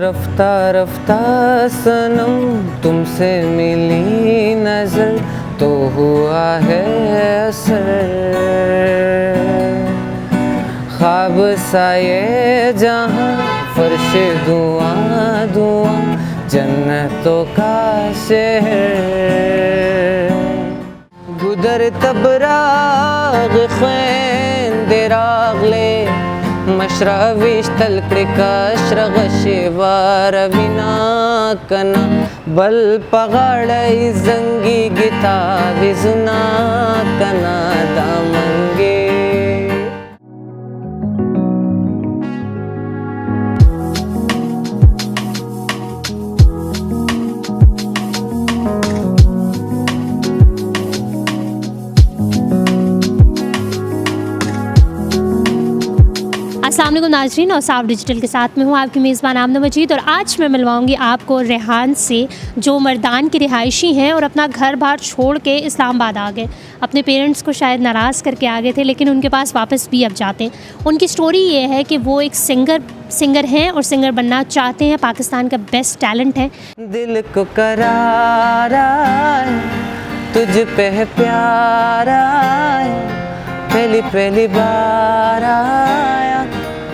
रफ्ता रफ्ता सनम तुमसे मिली नजर तो हुआ है असर, ख्वाब सा ये जहां फर्श धुआं धुआं जन्नतों का शहर, गुदर तबराग खैन देरागले मशराविश तलकड़िकाश्रग शिवारविना कना बल पगाड़ई जंगी गिता विजुना कना दामंगे। अस्सलाम वालेकुम नाज़रीन, और साफ डिजिटल के साथ में हूँ आपकी मेज़बान आमना मजीद। और आज मैं मिलवाऊंगी आपको रेहान से, जो मर्दान के रिहायशी हैं और अपना घर बार छोड़ के इस्लामाबाद आ गए। अपने पेरेंट्स को शायद नाराज़ करके आ गए थे, लेकिन उनके पास वापस भी अब जाते हैं। उनकी स्टोरी ये है कि वो एक सिंगर हैं और सिंगर बनना चाहते हैं। पाकिस्तान का बेस्ट टैलेंट है। दिल को करार आए तुझ पे है प्यार आए, पहली पहली बार आया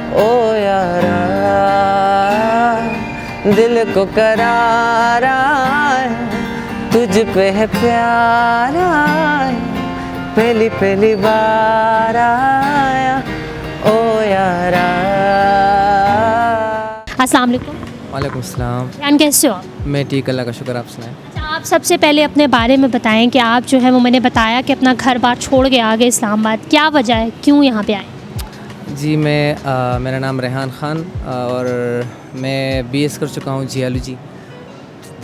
ओ यारा, दिल को करार आए तुझ पे है प्यार आए, पहली पहली बार आया ओ यारा। अस्सलाम वालेकुम। वालेकुम सलाम। रेहान, कैसे हो आप? मैं ठीक, अल्लाह का शुक्र, आप सुनाएं। आप सबसे पहले अपने बारे में बताएं कि आप जो है वो मैंने बताया कि अपना घर बार छोड़ के आ गए इस्लामाबाद, क्या वजह है, क्यों यहाँ पे आए? जी मेरा नाम रेहान ख़ान और मैं बीएस कर चुका हूँ जियोलॉजी।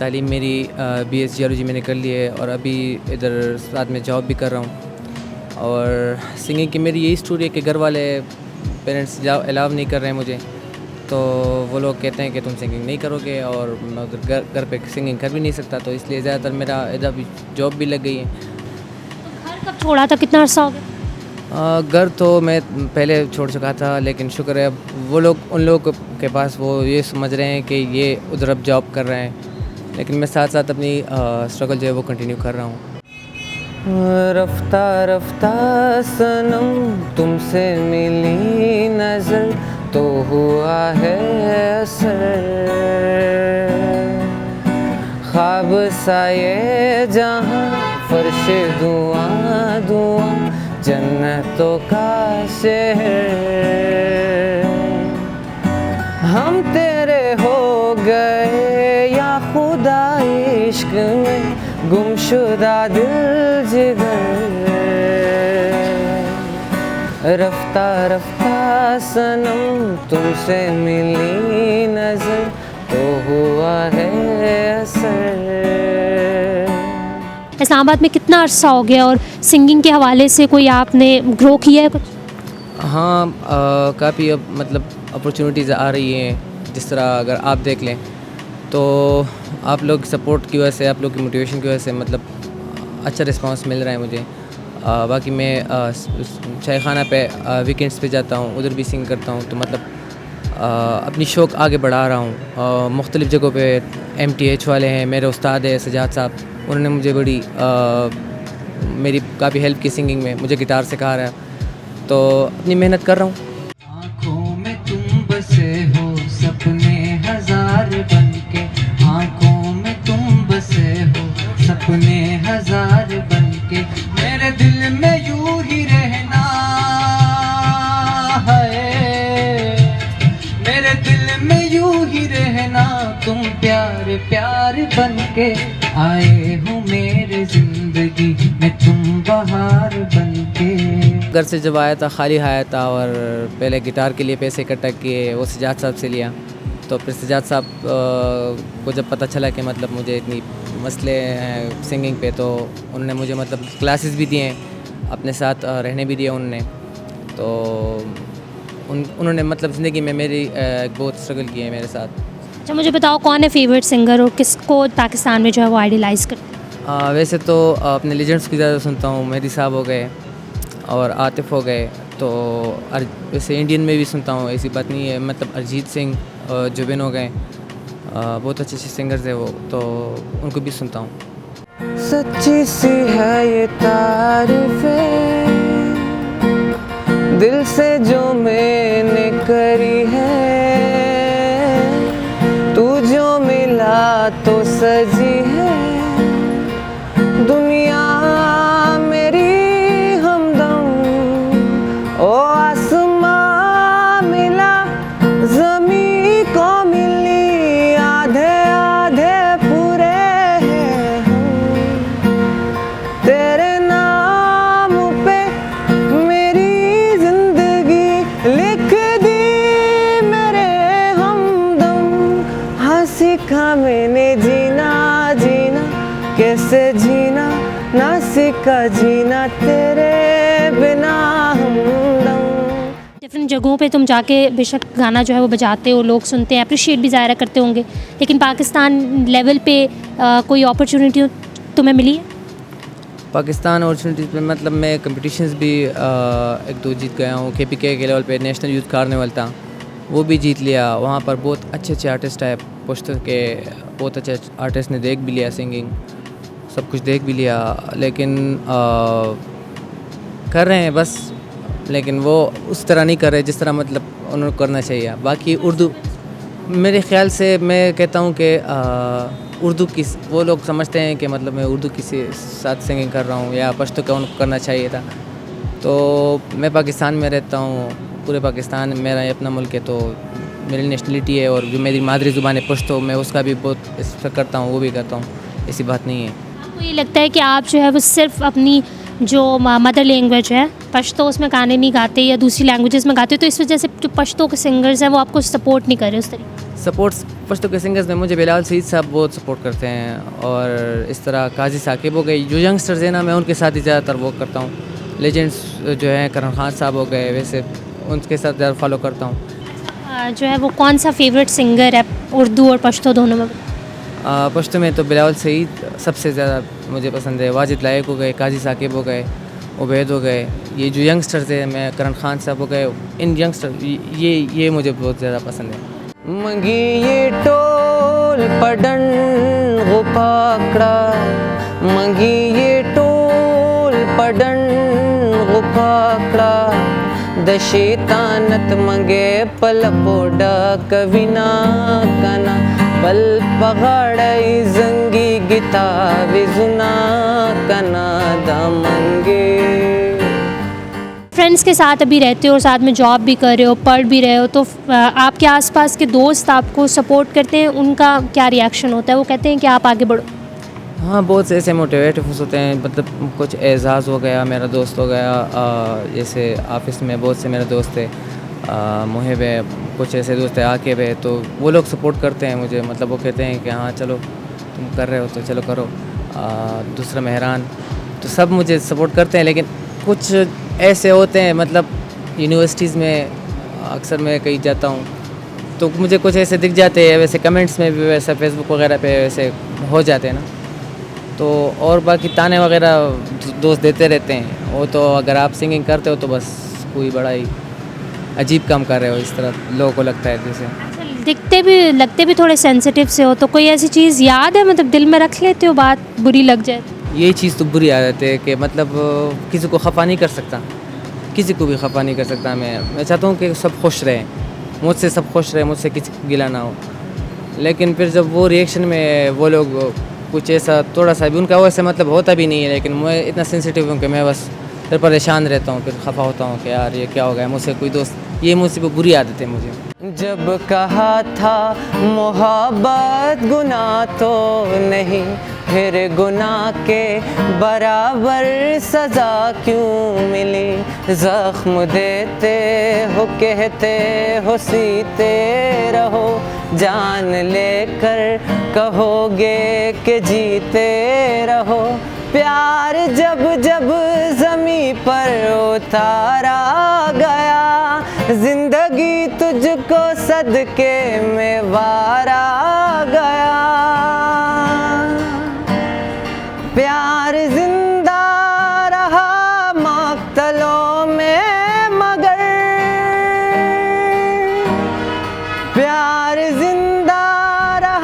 तालीम मेरी बीएस जियोलॉजी मैंने कर ली है और अभी इधर साथ में जॉब भी कर रहा हूँ। और सिंगिंग की मेरी यही स्टोरी है कि घर वाले पेरेंट्स अलाउ नहीं कर रहे हैं मुझे, तो वो लोग कहते हैं कि तुम सिंगिंग नहीं करोगे और मैं उधर घर पे सिंगिंग कर भी नहीं सकता, तो इसलिए ज़्यादातर मेरा इधर भी जॉब भी लग गई है। तो घर कब छोड़ा था, कितना अर्सा हो गया? घर तो मैं पहले छोड़ चुका था, लेकिन शुक्र है वो लोग उन लोगों के पास वो ये समझ रहे हैं कि ये उधर अब जॉब कर रहे हैं, लेकिन मैं साथ साथ अपनी स्ट्रगल जो है वो कंटिन्यू कर रहा हूँ। रफ्ता रफ्ता सनम तुमसे मिली नज़र तो हुआ है असर, ख्वाब सा ये जहां फर्श धुआं धुआं जन्नतों का शहर, हम तेरे हो गए या खुदा इश्क में गुमशुदा दिल जिगर, रफ्ता रफ्ता सनम तुमसे मिली नजर तो हुआ है असर। इस्लामाबाद में कितना अर्सा हो गया और सिंगिंग के हवाले से कोई आपने ग्रो किया है कुछ? हाँ, काफ़ी अब मतलब अपॉर्चुनिटीज़ आ रही हैं। जिस तरह अगर आप देख लें तो आप लोग सपोर्ट की वजह से, आप लोग की मोटिवेशन की वजह से मतलब अच्छा रिस्पांस मिल रहा है मुझे। बाकी मैं चाय खाना पे वीकेंड्स पे जाता हूँ, उधर भी सिंग करता हूँ, तो मतलब अपनी शौक़ आगे बढ़ा रहा हूँ। मुख्तलिफ़ जगहों पे MTH वाले हैं, मेरे उस्ताद है सजाद साहब, उन्होंने मुझे बड़ी मेरी काफ़ी हेल्प की सिंगिंग में, मुझे गिटार सिखा रहा है, तो अपनी मेहनत कर रहा हूँ। आँखों में तुम बसे हो सपने हजार बनके, आँखों में तुम बसे हो सपने हजार बनके, मेरे दिल में यूं ही रहना है, मेरे दिल में यूं ही रहना, तुम प्यार प्यार बनके आए हो मेरे जिंदगी में, तुम बहार बनके। घर से जब आया था खाली आया था और पहले गिटार के लिए पैसे इकट्ठा किए, वो सजाद साहब से लिया, तो फिर सजाद साहब को जब पता चला कि मतलब मुझे इतनी मसले हैं सिंगिंग पे, तो उन्होंने मुझे मतलब क्लासेस भी दिए, अपने साथ रहने भी दिया उन्होंने, तो उन्होंने मतलब ज़िंदगी में मेरी बहुत स्ट्रगल की है मेरे साथ। अच्छा, मुझे बताओ कौन है फेवरेट सिंगर और किसको पाकिस्तान में जो है वो आइडलाइज़ करते हैं? वैसे तो अपने लेजेंड्स की ज़्यादा सुनता हूँ, मेहदी साहब हो गए और आतिफ हो गए, तो वैसे इंडियन में भी सुनता हूँ, ऐसी बात नहीं है, मतलब अरिजीत सिंह, जुबिन हो गए, बहुत अच्छे अच्छे सिंगर्स हैं वो, तो उनको भी सुनता हूँ। सच्ची सी है ये तारीफें दिल से जो मैंने करी है, तू जो मिला तो सजी है दुनिया मेरी हमदम। ओ आसमां मिला ज़मीं को मिली, आधे आधे पूरे हैं हम। तेरे नाम पे मेरी जिंदगी लिख दी मेरे हमदम। हाँ सीखा मैंने जीना जीना, कैसे जीना ना सीखा जीना तेरे बिना हमदम। डिफरेंट जगहों पे तुम जाके बेशक गाना जो है वो बजाते हो, लोग सुनते हैं, अप्रिशिएट भी ज़ाहिर करते होंगे, लेकिन पाकिस्तान लेवल पे कोई अपॉर्चुनिटी तुम्हें मिली है? पाकिस्तान अपॉर्चुनिटीज़ पे मतलब मैं कंपटीशंस भी एक दो जीत गया हूँ। KPK के लेवल पे नेशनल यूथ कार्निवल था, वो भी जीत लिया। वहाँ पर बहुत अच्छे अच्छे आर्टिस्ट आए, पुश्तो के बहुत अच्छे आर्टिस्ट ने देख भी लिया, सिंगिंग सब कुछ देख भी लिया, लेकिन कर रहे हैं बस, लेकिन वो उस तरह नहीं कर रहे जिस तरह मतलब उन्होंने करना चाहिए। बाकी उर्दू मेरे ख़्याल से मैं कहता हूँ कि उर्दू की वो लोग समझते हैं कि मतलब मैं उर्दू किसी साथ सिंगिंग कर रहा हूँ या पश्तो का उनको करना चाहिए था। तो मैं पाकिस्तान में रहता हूँ, पूरे पाकिस्तान मेरा ये अपना मुल्क है, तो मेरी नेशनलिटी है और जो मेरी मादरी ज़ुबान है पश्तो, मैं उसका भी बहुत इस्तेमाल करता हूँ, वो भी करता हूँ, ऐसी बात नहीं है। आपको ये लगता है कि आप जो है वो सिर्फ अपनी जो मदर लैंग्वेज है पश्तो उसमें गाने नहीं गाते या दूसरी लैंग्वेजेस में गाते, तो इस वजह से जो पश्तो के सिंगर्स हैं वो आपको सपोर्ट नहीं कर रहे उस तरीके? सपोर्ट्स पश्तो के सिंगर्स में मुझे बिलाल सईद साहब बहुत सपोर्ट करते हैं, और इस तरह काजी साकिब हो गए, जो यंगस्टर्स हैं ना, मैं उनके साथ ही ज़्यादातर वो करता हूँ। लेजेंड्स जो हैं करण खान साहब हो गए, वैसे उनके साथ ज़्यादा फॉलो करता हूँ। जो है वो कौन सा फेवरेट सिंगर है उर्दू और पश्तो दोनों में? पश्तो में तो बिलाल सईद सबसे ज़्यादा मुझे पसंद है। वाजिद लायक हो गए, काजी साकिब हो गए, उबैद हो गए, ये जो यंगस्टर्स हैं, मैं करण खान साहब हो गए, इन यंगस्टर ये मुझे बहुत ज़्यादा पसंद है। मंगी ये टोल पडन गुपाकड़ा, मंगी ये टोल पडन गुपाकड़ा, दशेतानत मंगे पल पोडा कविना कना, पल पगाड़ई जंगी गिता विजुना कना दमंगे। फ्रेंड्स के साथ अभी रहते हो और साथ में जॉब भी कर रहे हो, पढ़ भी रहे हो, तो आपके आसपास के दोस्त आपको सपोर्ट करते हैं, उनका क्या रिएक्शन होता है? वो कहते हैं कि आप आगे बढ़ो? हाँ, बहुत से ऐसे मोटिवेटिव्स होते हैं, मतलब कुछ एजाज़ हो गया, मेरा दोस्त हो गया, जैसे ऑफिस में बहुत से मेरे दोस्त थे, मुहिब है, कुछ ऐसे दोस्त हैं आकिब है, तो वो लोग सपोर्ट करते हैं मुझे, मतलब वो कहते हैं कि हाँ चलो तुम कर रहे हो तो चलो करो। दूसरा मेहरान, तो सब मुझे सपोर्ट करते हैं, लेकिन कुछ ऐसे होते हैं, मतलब यूनिवर्सिटीज़ में अक्सर मैं कहीं जाता हूँ तो मुझे कुछ ऐसे दिख जाते हैं, वैसे कमेंट्स में भी वैसे फेसबुक वगैरह पे वैसे हो जाते हैं ना, तो और बाकी ताने वगैरह दोस्त देते रहते हैं। वो तो अगर आप सिंगिंग करते हो तो बस कोई बड़ा ही अजीब काम कर रहे हो, इस तरह लोगों को लगता है जैसे। लगते भी थोड़े सेंसिटिव से हो, तो कोई ऐसी चीज़ याद है, मतलब दिल में रख लेते हो, बात बुरी लग जाए? यही चीज़ तो बुरी आदत है कि मतलब किसी को खफा नहीं कर सकता, किसी को भी खफा नहीं कर सकता। मैं चाहता हूँ कि सब खुश रहें, मुझसे सब खुश रहें, मुझसे किसी को गिला ना हो, लेकिन फिर जब वो रिएक्शन में वो लोग कुछ ऐसा थोड़ा सा भी उनका वैसे मतलब होता भी नहीं है, लेकिन मैं इतना सेंसिटिव हूँ कि मैं बस फिर परेशान रहता हूँ, फिर खफा होता हूँ कि यार ये क्या हो गया मुझसे, कोई दोस्त, ये मुझसे बुरी आदत है मुझे। जब कहा था मोहब्बत गुनाह तो नहीं, फिर गुनाह के बराबर सज़ा क्यों मिली। ज़ख्म देते हो कहते हो सीते रहो, जान लेकर कहोगे कि जीते रहो। प्यार जब जब ज़मी पर उतारा गया, ज़िंदगी तुझको सदके में वारा गया। प्यार जिंदा रहा मक्तलों में मगर, प्यार जिंदा रहा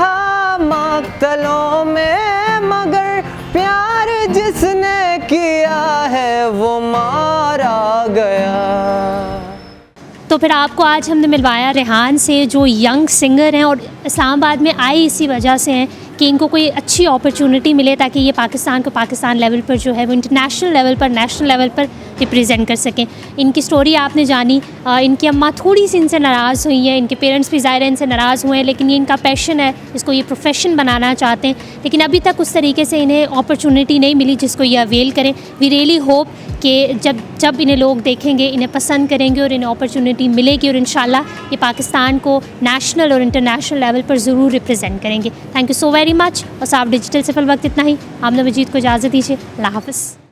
तो फिर आपको आज हमने मिलवाया रेहान से, जो यंग सिंगर हैं और इस्लामाबाद में आए इसी वजह से हैं कि इनको कोई अच्छी अपॉर्चुनिटी मिले ताकि ये पाकिस्तान को पाकिस्तान लेवल पर जो है वो इंटरनेशनल लेवल पर, नेशनल लेवल पर रिप्रेजेंट कर सकें। इनकी स्टोरी आपने जानी। इनकी अम्मा थोड़ी सी इनसे नाराज़ हुई हैं, इनके पेरेंट्स भी ज़ाहिर है इनसे नाराज़ हुए हैं, लेकिन ये इनका पैशन है, इसको ये प्रोफेशन बनाना चाहते हैं, लेकिन अभी तक उस तरीके से इन्हें अपॉर्चुनिटी नहीं मिली जिसको ये अवेल करें। वी रियली होप कि जब इन्हें लोग देखेंगे, इन्हें पसंद करेंगे और इन्हें अपॉर्चुनिटी मिलेगी और इंशाल्लाह ये पाकिस्तान को नेशनल और इंटरनेशनल लेवल पर ज़रूर रिप्रेजेंट करेंगे। Thank you so very much. और साफ डिजिटल से फिल वक्त इतना ही। आमना मजीद को इजाज़त दीजिए। अल्लाह हाफ़िज़।